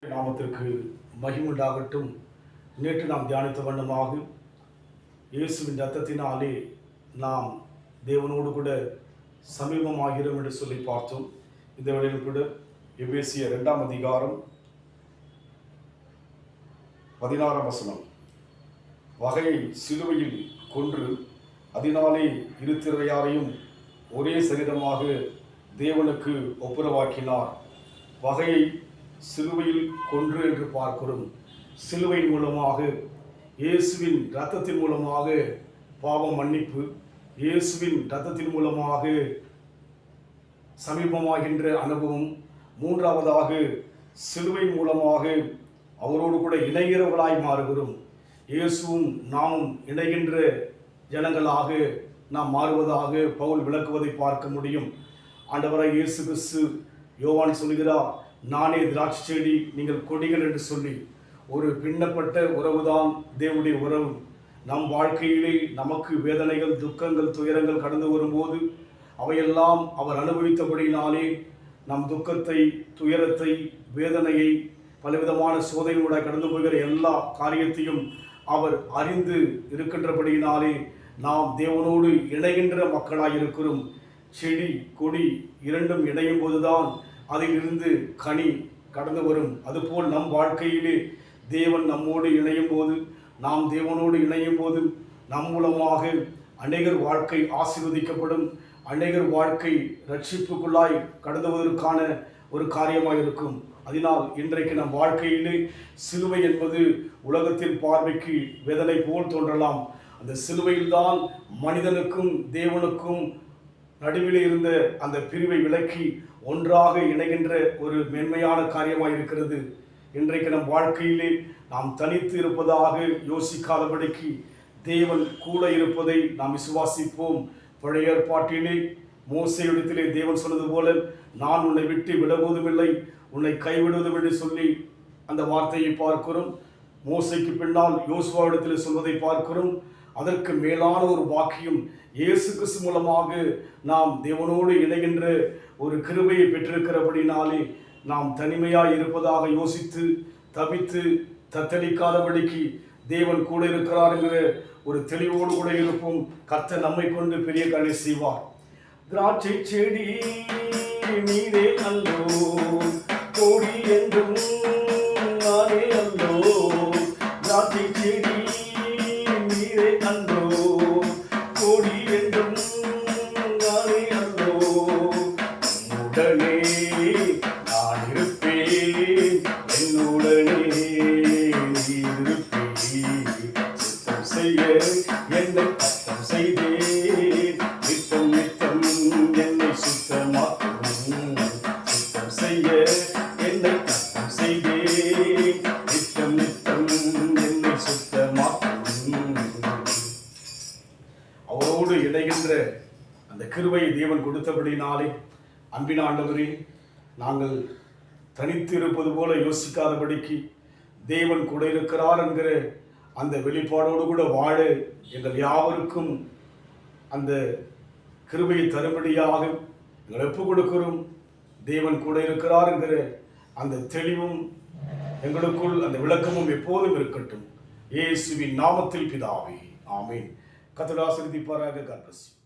நாமத்திற்கு மகிமுண்டாகட்டும். நேற்று நாம் தியானித்த வண்ணமாக இயேசுவின் இரத்தத்தினாலே நாம் தேவனோடு கூட சமீபமாகிறோம் என்று சொல்லி பார்த்தோம். இந்த வேளையில் கூட எபேசியர் 2 அதிகாரம் 16 வசனம், வகையை சிலுவையில் கொன்று அதனாலே இரு திரையாரையும் ஒரே சரீரமாக தேவனுக்கு ஒப்புரவாக்கினார். வகையை சிலுவையில் கொன்று என்று பார்க்கிறோம். சிலுவையின் மூலமாக, இயேசுவின் இரத்தத்தின் மூலமாக பாவ மன்னிப்பு, இயேசுவின் இரத்தத்தின் மூலமாக சமீபமாகின்ற அனுபவம். மூன்றாவதாக, சிலுவை மூலமாக அவரோடு கூட இணைகிறவர்களாய் மாறுகிறோம். இயேசுவும் நாமும் இணைகின்ற ஜனங்களாக நாம் மாறுவதாக பவுல் விளக்குவதை பார்க்க முடியும். ஆண்டவராய் இயேசு கிறிஸ்து யோவான் சொல்கிறார், நானே திராட்சை செடி, நீங்கள் கொடிகள் என்று சொல்லி. ஒரு பின்னப்பட்ட உறவுதான் தேவனுடைய உறவு. நம் வாழ்க்கையிலே நமக்கு வேதனைகள், துக்கங்கள், துயரங்கள் கடந்து வரும்போது அவையெல்லாம் அவர் அனுபவித்தபடினாலே நம் துக்கத்தை, துயரத்தை, வேதனையை, பலவிதமான சோதனையோட கடந்து போகிற எல்லா காரியத்தையும் அவர் அறிந்து இருக்கின்றபடியினாலே நாம் தேவனோடு இணைகின்ற மக்களாக இருக்கிறோம். செடி கொடி இரண்டும் இணையும் போதுதான் அதிலிருந்து கனி கடந்து வரும். அதுபோல் நம் வாழ்க்கையிலே தேவன் நம்மோடு இணையும் போது, நாம் தேவனோடு இணையும் போது நம் மூலமாக அநேகர் வாழ்க்கை ஆசீர்வதிக்கப்படும், அநேகர் வாழ்க்கை ரட்சிப்புக்குள்ளாய் கடந்துவதற்கான ஒரு காரியமாக இருக்கும். அதனால் இன்றைக்கு நம் வாழ்க்கையிலே சிலுவை என்பது உலகத்தின் பார்வைக்கு வேதனை போல் தோன்றலாம். அந்த சிலுவையில்தான் மனிதனுக்கும் தேவனுக்கும் நடுவில் இருந்த அந்த பிரிவை விலக்கி ஒன்றாக இணைகின்ற ஒரு மேன்மையான காரியமாக இருக்கிறது. இன்றைக்கு நம் வாழ்க்கையிலே நாம் தனித்து இருப்பதாக யோசிக்காதபடிக்கு தேவன் கூட இருப்பதை நாம் விசுவாசிப்போம். பழைய ஏற்பாட்டிலே மோசேயிடத்திலே தேவன் சொன்னது போல, நான் உன்னை விட்டு விலகுவதுமில்லை, உன்னை கைவிடுவதும் என்று சொல்லி அந்த வார்த்தையை பார்க்கிறோம். மோசைக்கு பின்னால் யோசுவாவிடத்தில் சொல்வதை பார்க்கிறோம். அதற்கு மேலான ஒரு வாக்கியம், இயேசு கிறிஸ்து மூலமாக நாம் தேவனோடு இணைகின்ற ஒரு கிருபையை பெற்றிருக்கிறபடினாலே நாம் தனிமையாய் இருப்பதாக யோசித்து தவித்து தத்தளிக்காதபடிக்கு தேவன் கூட இருக்கிறார் என்கிற ஒரு தெளிவோடு கூட இருப்போம். கர்த்தர் நம்மை கொண்டு பெரிய காரியம் செய்வார். திராட்சை செடி நீரே அல்லோ, கோடி என்றும் நானே அல்லோ. திராட்சை செடி நீரே அல்லோ, கோடி என்றும் நானே அல்லோ. உடனே நான் இருப்பேன், என்னுடனே நீ இருப்பேன். சுத்தம் செய்ய என்னை கத்தம் செய்தேன், நித்தம் நித்தம் என்னை சுத்தமாக்கும். சுத்தம் செய்ய என்னை கத்தம் செய்தேன், நித்தம் நித்தம் என்னை சுத்தமாக்கும். அவரோடு இணைகின்ற அந்த கிருபையை தேவன் கொடுத்தபடினாலே, அன்பின் ஆண்டவரே, நாங்கள் தனித்து இருப்பது போல யோசிக்காதபடிக்கு தேவன் கூட இருக்கிறார் என்கிற அந்த வெளிப்பாடோடு கூட வாழ எங்கள் யாவருக்கும் அந்த கிருபையை தரும்படியாக எங்கள் ஒப்புக் கொடுக்கிறோம். தேவன் கூட இருக்கிறார் என்கிற அந்த தெளிவும் எங்களுக்குள் அந்த விளக்கமும் எப்போதும் இருக்கட்டும். இயேசுவின் நாமத்தில் பிதாவே, ஆமீன். கர்த்தர் ஆசீர்வதிப்பாராக. God bless you.